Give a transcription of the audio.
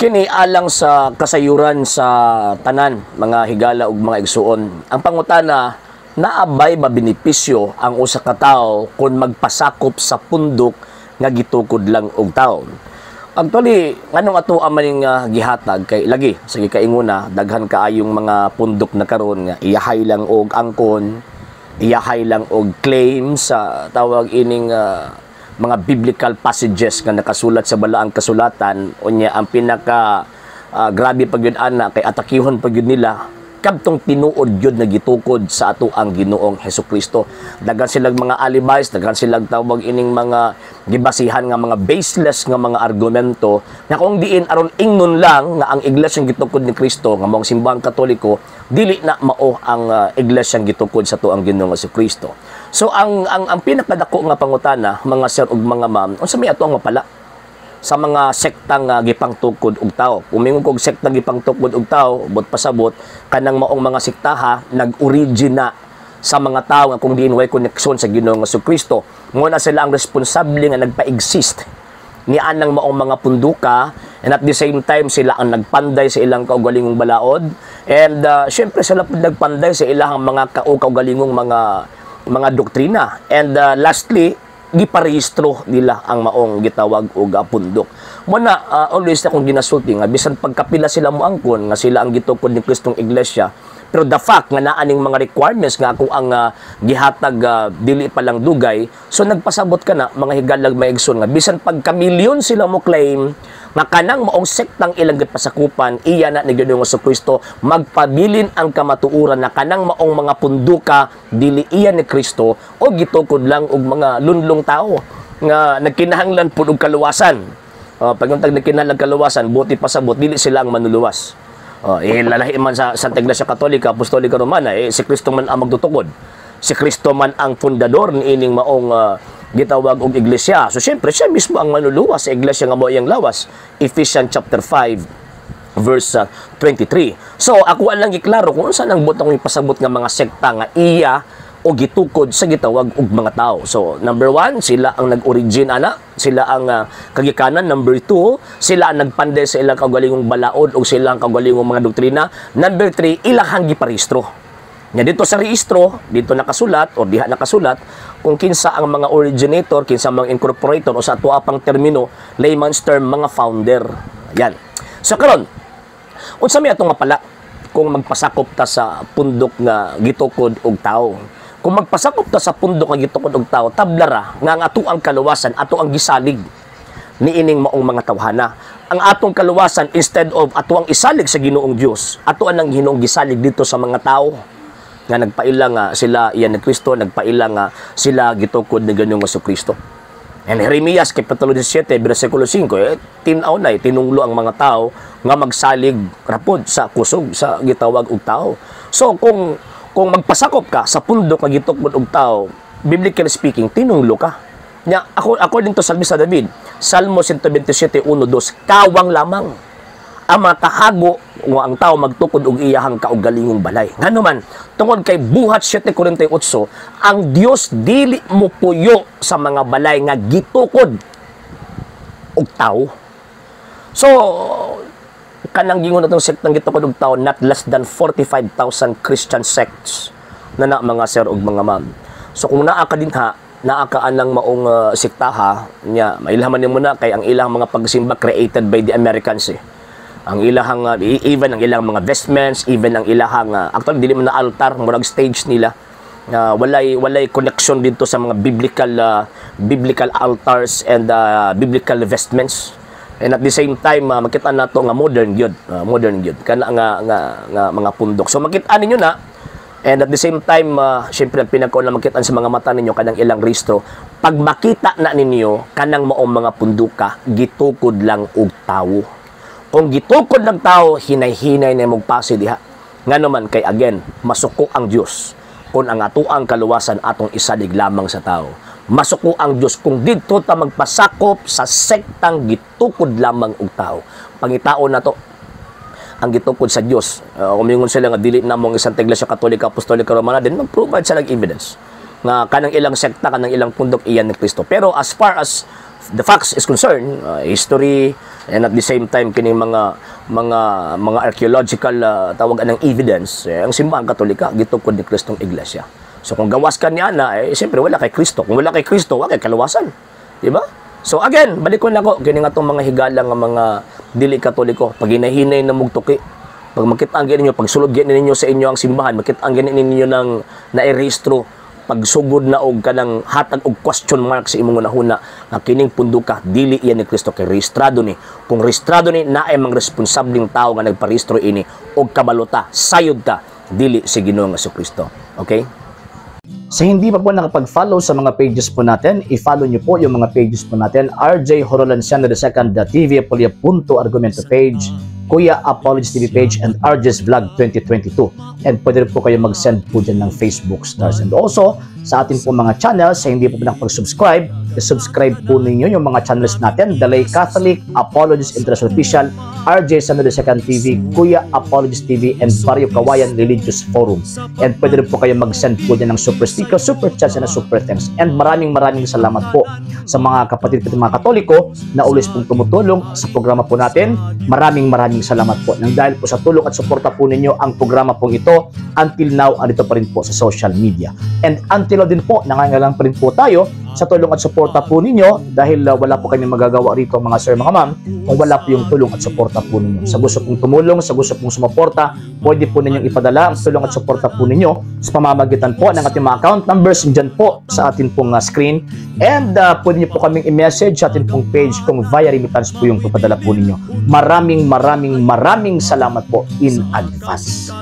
Kini alang sa kasayuran sa tanan, mga higala ug mga igsuon. Ang pangutana, naabay ba benepisyo ang usa ka tawo kung magpasakop sa pundok nga gitukod lang og tawo? Actually, nganong ato ang maning gihatag kay lagi sa gikainguna daghan kaayong mga pundok na karon nga iyahay lang og angkon, iyahay lang og claim sa tawag ining mga biblical passages nga nakasulat sa balaang kasulatan. Unya ang pinaka grabe pag yun ana kay atakihon pag yun nila kadtong tinuod yun na gitukod sa ato ang Ginoong Hesukristo. Daghan silang mga alibis, daghan silang tawag ining mga gibasihan nga mga baseless nga mga argumento na kung diin aron ingnon lang nga ang iglesyang gitukod ni Kristo nga mong simbahang Katoliko dili na mao ang iglesyang gitukod sa ato ang Ginoong Hesukristo. So ang pinakadako nga pangutana mga sir ug mga ma'am, unsa may ato ang mapala sa mga sektang gipangtukod og tao. Umingon kog sektang gipangtukod og tao, bot pasabot kanang maong mga sektaha nag-origina sa mga tao nga kung diin way koneksyon sa Ginoong Hesukristo. Mo na sila ang responsable nga nagpa-exist ni anang maong mga punduka, and at the same time sila ang nagpanday sa ilang kaugalingong balaod, and syempre sila pud nagpanday sa ilang mga kaugalingong mga doktrina, and lastly giparehistro nila ang maong gitawag og pundok. Muna always akong ginasulti nga bisan pagkapila sila moangkon nga sila ang gitukod ni Kristong iglesia, pero the fact nga naaning mga requirements nga ako ang gihatag dili pa lang dugay, so nagpasabot ka na mga higalag maigsoon nga bisan pagkamilyon sila mo claim nga kanang maong sektang ilang gipasakupan iya na ni Ginoong Hesukristo, magpabilin ang kamatuoran na kanang maong mga punduka dili iya ni Kristo o gitukod lang og mga lunlong tao nga nagkinahanglan pud og kaluwasan. Pag yung nagkinahanglan kaluwasan, buti pasabot dili sila ang manuluwas. Lalahi man sa Santa Iglesia Katolika, Apostolika Romana, si Kristo man ang magtutukod. Si Kristo man ang fundador ni ining maong gitawag og iglesia. So syempre siya mismo ang manuluwas sa iglesia nga mao iyang lawas. Ephesians chapter 5 verse 23. So ako lang giklaro kung unsa nang butang ipasabot nga mga sekta nga iya o gitukod sa gitawag og mga tao. So number 1, sila ang nag-origin ana, sila ang kagikanan. Number 2, sila ang nagpanday sa ilang kaugalingong balaod o sila ang kaugalingong mga doktrina. Number 3, ilahang giparehistro. Nya dito sa rehistro, dito nakasulat o diha nakasulat kung kinsa ang mga originator, kinsa ang mga incorporator o sa ato pang termino, layman's term, mga founder. Yan. So karon, unsa may ato nga pala kung magpasakop ta sa pundok nga gitukod og tao? Kung magpasakop ta sa pundok nga gitukod og tao, tablara nga ang ato ang kaluwasan, ato ang gisalig ni ining maong mga tawhana. Ang atong kaluwasan, instead of ato ang isalig sa Ginoong Dios, ato ang Ginoong gisalig dito sa mga tao nga nagpailang sila iyan ni Kristo, nagpailang sila gitukod ni Ginoong Hesukristo. And Jeremias kapitulo 17 bersikulo 5, tinaw na tinunglo ang mga tao nga magsalig rapod sa kusog sa gitawag og tao. So kung magpasakop ka sa pundok nga gitukod og tao, biblically speaking, tinunglo ka. Nya according to Salmista David, Salmo 127:1-2, kawang lamang ang makahago nga ang tao magtukod og iyahang kaugalingong balay. Nganuman, tungod kay buhat 7:48, ang Dios dili mo puyo sa mga balay nga gitukod og tao. So kanang gingon natong sektang gitukod og tao, not less than 45,000 Christian sects na mga sir ug mga ma'am. So kung naa ka dinha, naa ka anang maong sektaha nya, mailhaman nimo na kay ang ilang mga pagsimba created by the Americans. Ang ilahang even ang ilang mga vestments, even ang ilahang actually dili man na altar, murag stage nila. Walay connection dito sa mga biblical altars and biblical vestments. And at the same time makita nato nga modern gyud kana nga mga pundok. So makita ninyo na, and at the same time syempre pinakauna makita sa mga mata ninyo kanang ilang rehistro. Pag makita na ninyo kanang maong mga punduka gitukod lang og tawo. Kung gitukod ng tao, hinay-hinay na magpasi diha. Nga naman kay again, masuko ang Diyos kung ang atuang kaluwasan atong isalig lamang sa tao. Masuko ang Diyos kung dito ta magpasakop sa sektang gitukod lamang og tao. Pangitao na to ang gitukod sa Diyos. Umingon sila nga dili na mong isang Iglesia Katolika, Apostolika Romana, din mag-provide sila ng evidence. nga kanang ilang sekta, kanang ilang pundok iyan ni Kristo. Pero as far as the facts is concerned, history, and at the same time kining mga archaeological tawag anang evidence, ang simbahan Katolika gitukod ni Kristong iglesia. So kung gawas ka niya na, siyempre wala kay Kristo. Kung wala kay Kristo, wala kay kalawasan. Di ba? So again, balik ko na ko, kini nga itong mga higala nga mga dili Katoliko, pag hinahinay na mugtuki, pag makita ang ninyo, pag sulod ninyo sa inyo ang simbahan, makita ang ninyo ng nairehistro, pag sugod na og kanang hatag og question mark sa imong nahuna nga kining punduka dili iyan ni Kristo kay rehistrado ni. Kung rehistrado ni naay mang responsabling tao nga nagparehistro ini og kabalota, sayod ta dili si Ginoong Jesucristo. Okay? Sa hindi pa po nakapag-follow sa mga pages po natin, i-follow nyo po yung mga pages po natin, RJ Horolanciano II, TV Apolia Punto Argumento page, Kuya Apologist TV page, and RJ's Vlog 2022. And pwede rin po kayo mag-send po dyan ng Facebook stars. And also, sa ating po mga channels, sa hindi po nakapag-subscribe, i-subscribe po ninyo yung mga channels natin, The Lay Catholic, Apologist International Official, RJ Santo II TV, Kuya Apologist TV, and Barrio Kawayan Religious Forum. And pwede rin po kayo mag-send po dyan ng super sticker, super chats, and super thanks. And maraming salamat po sa mga kapatid at mga Katoliko na ulis pong tumutulong sa programa po natin. Maraming salamat po. Nang dahil po sa tulong at suporta po ninyo, ang programa po ito, until now, andito pa rin po sa social media. And until now din po, nangangailangan pa rin po tayo sa tulong at suporta po ninyo dahil wala po kami magagawa rito mga sir, mga ma'am, kung wala po yung tulong at suporta po ninyo. Sa gusto pong tumulong, sa gusto pong sumuporta, pwede po ninyong ipadala ang tulong at suporta po ninyo sa pamamagitan po ng ating mga account numbers dyan po sa ating pong screen. And pwede nyo po kaming i-message sa ating pong page kung via remittance po yung papadala po ninyo. Maraming salamat po in advance.